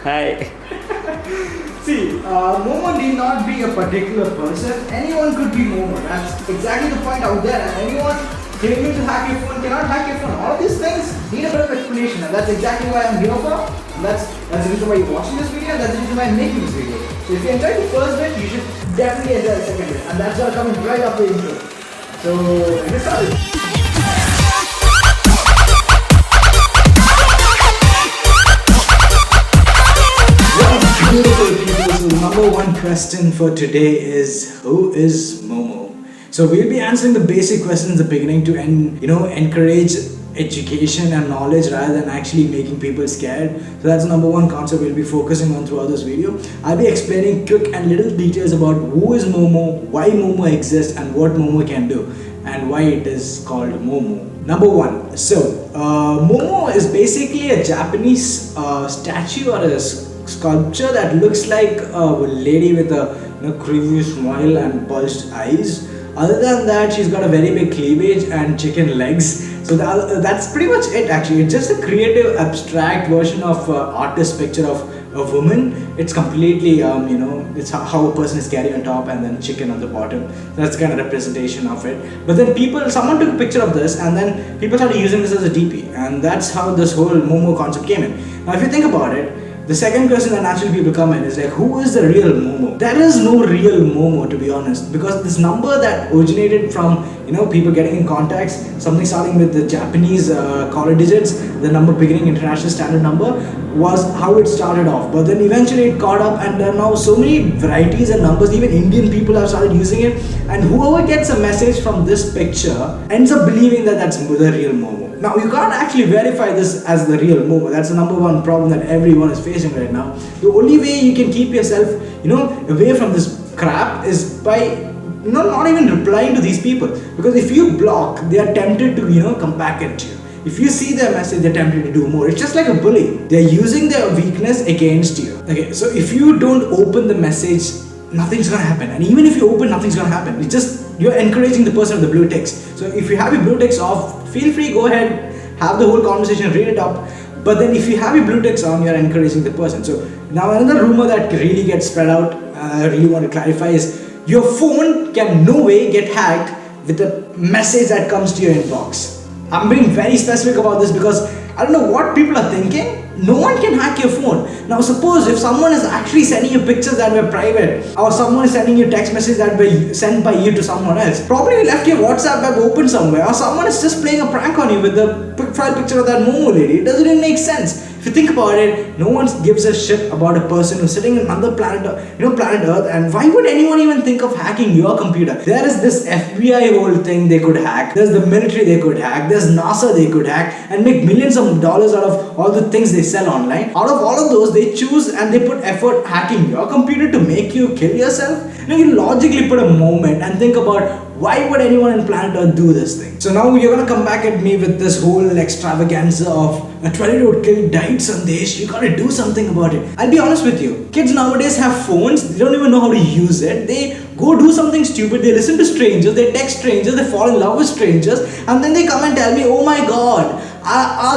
Hi. See, Momo need not be a particular person. Anyone could be Momo. That's exactly the point out there. And anyone claiming to hack your phone cannot hack your phone. All of these things need a bit of explanation, and that's exactly why I'm here for. And that's the reason why you're watching this video, and that's the reason why I'm making this video. So if you enjoyed the first bit, you should definitely enjoy the second bit, and that's all coming right after the intro. So let's start. Beautiful people, so the number one question for today is, who is Momo? So we'll be answering the basic questions in the beginning to encourage education and knowledge rather than actually making people scared. So that's the number one concept we'll be focusing on throughout this video. I'll be explaining quick and little details about who is Momo, why Momo exists, and what Momo can do, and why it is called Momo. Number one, so Momo is basically a Japanese statue or a sculpture that looks like a lady with a creamy smile and bulged eyes. Other than that, she's got a very big cleavage and chicken legs. So that's pretty much it actually. It's just a creative abstract version of artist's picture of a woman. It's completely it's how a person is carrying on top and then chicken on the bottom. That's kind of representation of it. But then someone took a picture of this and then people started using this as a DP, and that's how this whole Momo concept came in. Now if you think about it, the second question that naturally people come in is like, who is the real Momo? There is no real Momo, to be honest, because this number that originated from people getting in contacts, something starting with the Japanese color digits, the number beginning international standard number, was how it started off. But then eventually it caught up, and there are now so many varieties and numbers. Even Indian people have started using it, and whoever gets a message from this picture ends up believing that that's the real Momo. Now you can't actually verify this as the real Momo. That's the number one problem that everyone is facing right now. The only way you can keep yourself away from this crap is by not even replying to these people, because if you block, they are tempted to come back at you. If you see their message, they're tempted to do more. It's just like a bully. They're using their weakness against you. Okay, so if you don't open the message, nothing's gonna happen. And even if you open, nothing's gonna happen. It's just you're encouraging the person with the blue text. So if you have your blue text off, feel free, go ahead, have the whole conversation, read it up. But then if you have your blue text on, you're encouraging the person. So now another rumor that really gets spread out, I really want to clarify, is your phone can no way get hacked with a message that comes to your inbox. I'm being very specific about this because I don't know what people are thinking. No one can hack your phone. Now suppose if someone is actually sending you pictures that were private, or someone is sending you text messages that were sent by you to someone else, probably you left your WhatsApp web open somewhere, or someone is just playing a prank on you with the profile picture of that Momo lady. It doesn't even make sense. If you think about it, no one gives a shit about a person who's sitting in another planet, planet Earth, and why would anyone even think of hacking your computer? There is this FBI whole thing they could hack, there's the military they could hack, there's NASA they could hack, and make millions of dollars out of all the things they sell online. Out of all of those, they choose and they put effort hacking your computer to make you kill yourself. You logically put a moment and think about, why would anyone in planet Earth do this thing? So now you're gonna come back at me with this whole extravaganza of a 20-year-old kid died, Sandesh, you gotta do something about it. I'll be honest with you, kids nowadays have phones, they don't even know how to use it. They go do something stupid, they listen to strangers, they text strangers, they fall in love with strangers, and then they come and tell me, oh my god,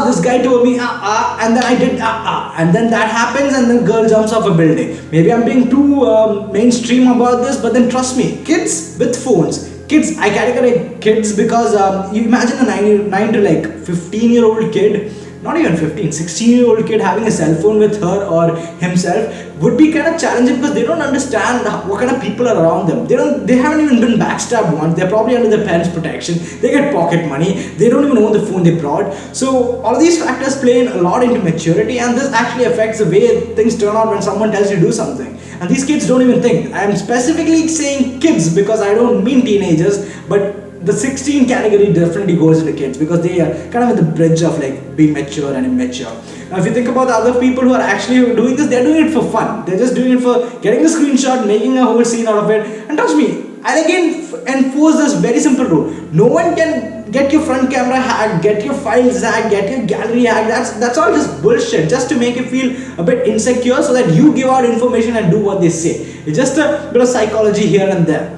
this guy told me and then I did and then that happens and the girl jumps off a building. Maybe I'm being too mainstream about this, but then trust me, kids with phones, kids, I categorize kids because you imagine a 9 to 15-year-old kid, not even 15, 16-year-old kid having a cell phone with her or himself would be kind of challenging because they don't understand what kind of people are around them. They haven't even been backstabbed once. They're probably under their parents' protection. They get pocket money. They don't even own the phone they brought. So all of these factors play in a lot into maturity, and this actually affects the way things turn out when someone tells you to do something. And these kids don't even think. I am specifically saying kids because I don't mean teenagers, but the 16 category definitely goes into kids because they are kind of at the bridge of being mature and immature. Now if you think about the other people who are actually doing this, they're doing it for fun. They're just doing it for getting the screenshot, making a whole scene out of it. And trust me, I'll again enforce this very simple rule. No one can get your front camera hacked, get your files hacked, get your gallery hacked. That's all just bullshit, just to make you feel a bit insecure so that you give out information and do what they say. It's just a bit of psychology here and there.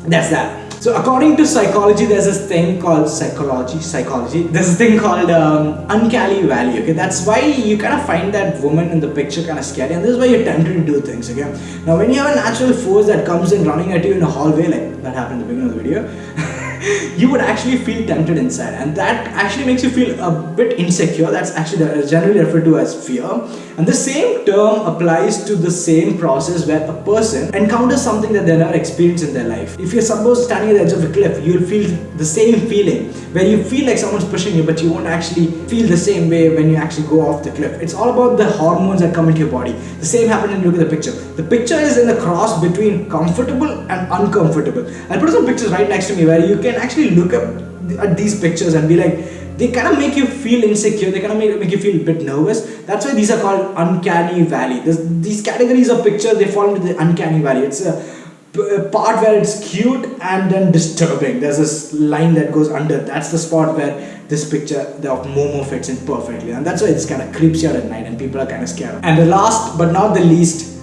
That's that. So So according to psychology, there's this thing called psychology. There's this thing called uncanny valley. Okay, that's why you kind of find that woman in the picture kind of scary, and this is why you're tempted to do things. Okay, now when you have a natural force that comes in running at you in a hallway, like that happened in the beginning of the video. You would actually feel tempted inside, and that actually makes you feel a bit insecure. That's actually generally referred to as fear. And the same term applies to the same process where a person encounters something that they never experienced in their life. If you're suppose standing at the edge of a cliff, you'll feel the same feeling where you feel like someone's pushing you, but you won't actually feel the same way when you actually go off the cliff. It's all about the hormones that come into your body. The same happens when you look at the picture. The picture is in the cross between comfortable and uncomfortable. I'll put some pictures right next to me where you can actually look up at these pictures and be like, they kind of make you feel insecure, they kind of make you feel a bit nervous. That's why these are called uncanny valley. These categories of pictures, they fall into the uncanny valley. It's a part where it's cute and then disturbing. There's this line that goes under. That's the spot where this picture of Momo fits in perfectly, and that's why it's kind of creeps you out at night and people are kind of scared. And the last but not the least,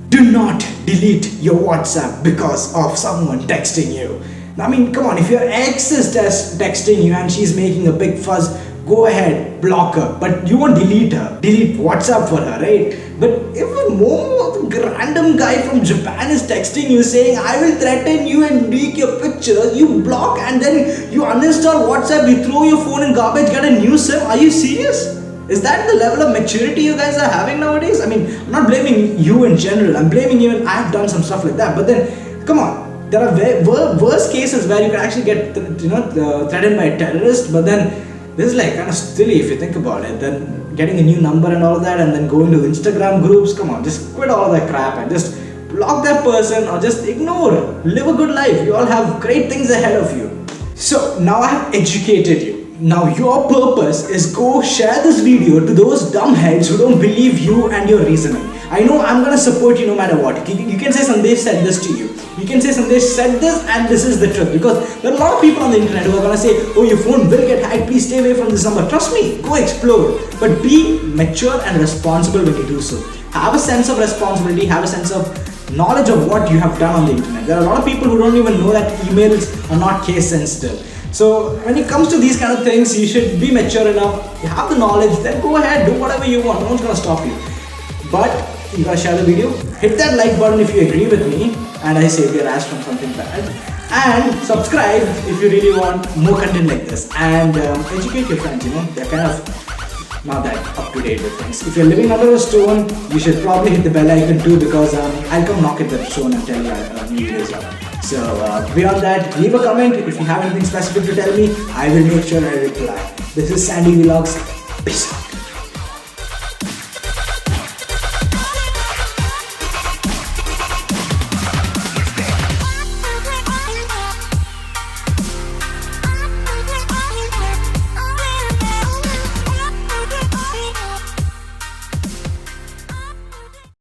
do not delete your WhatsApp because of someone texting you. I mean, come on, if your ex is texting you and she's making a big fuss, go ahead, block her, but you won't delete her. Delete WhatsApp for her, right? But if a Momo, the random guy from Japan is texting you saying, I will threaten you and leak your pictures, you block and then you uninstall WhatsApp, you throw your phone in garbage, get a new SIM. Are you serious? Is that the level of maturity you guys are having nowadays? I mean, I'm not blaming you in general. I'm blaming you and I've done some stuff like that. But then, come on. There are worse cases where you can actually get threatened by a terrorist, but then this is like kind of silly if you think about it. Then getting a new number and all of that, and then going to Instagram groups. Come on, just quit all that crap and just block that person or just ignore. Live a good life. You all have great things ahead of you. So now I have educated you. Now your purpose is go share this video to those dumbheads who don't believe you and your reasoning. I know I'm gonna support you no matter what. You can say Sandesh said this to you. You can say Sandesh said this and this is the truth, because there are a lot of people on the internet who are gonna say, oh, your phone will get hacked, please stay away from this number. Trust me, go explore. But be mature and responsible when you do so. Have a sense of responsibility, have a sense of knowledge of what you have done on the internet. There are a lot of people who don't even know that emails are not case sensitive. So when it comes to these kind of things, you should be mature enough, you have the knowledge, then go ahead, do whatever you want, no one's gonna stop you. But you gotta share the video, hit that like button if you agree with me and I saved your ass from something bad, and subscribe if you really want more content like this, and educate your friends. They're kind of not that up to date with things. If you're living under a stone, you should probably hit the bell icon too, because I'll come knock at that stone and tell you new videos are. So beyond that, leave a comment. If you have anything specific to tell me, I will make sure I reply. This is SandyVlogs. Peace out.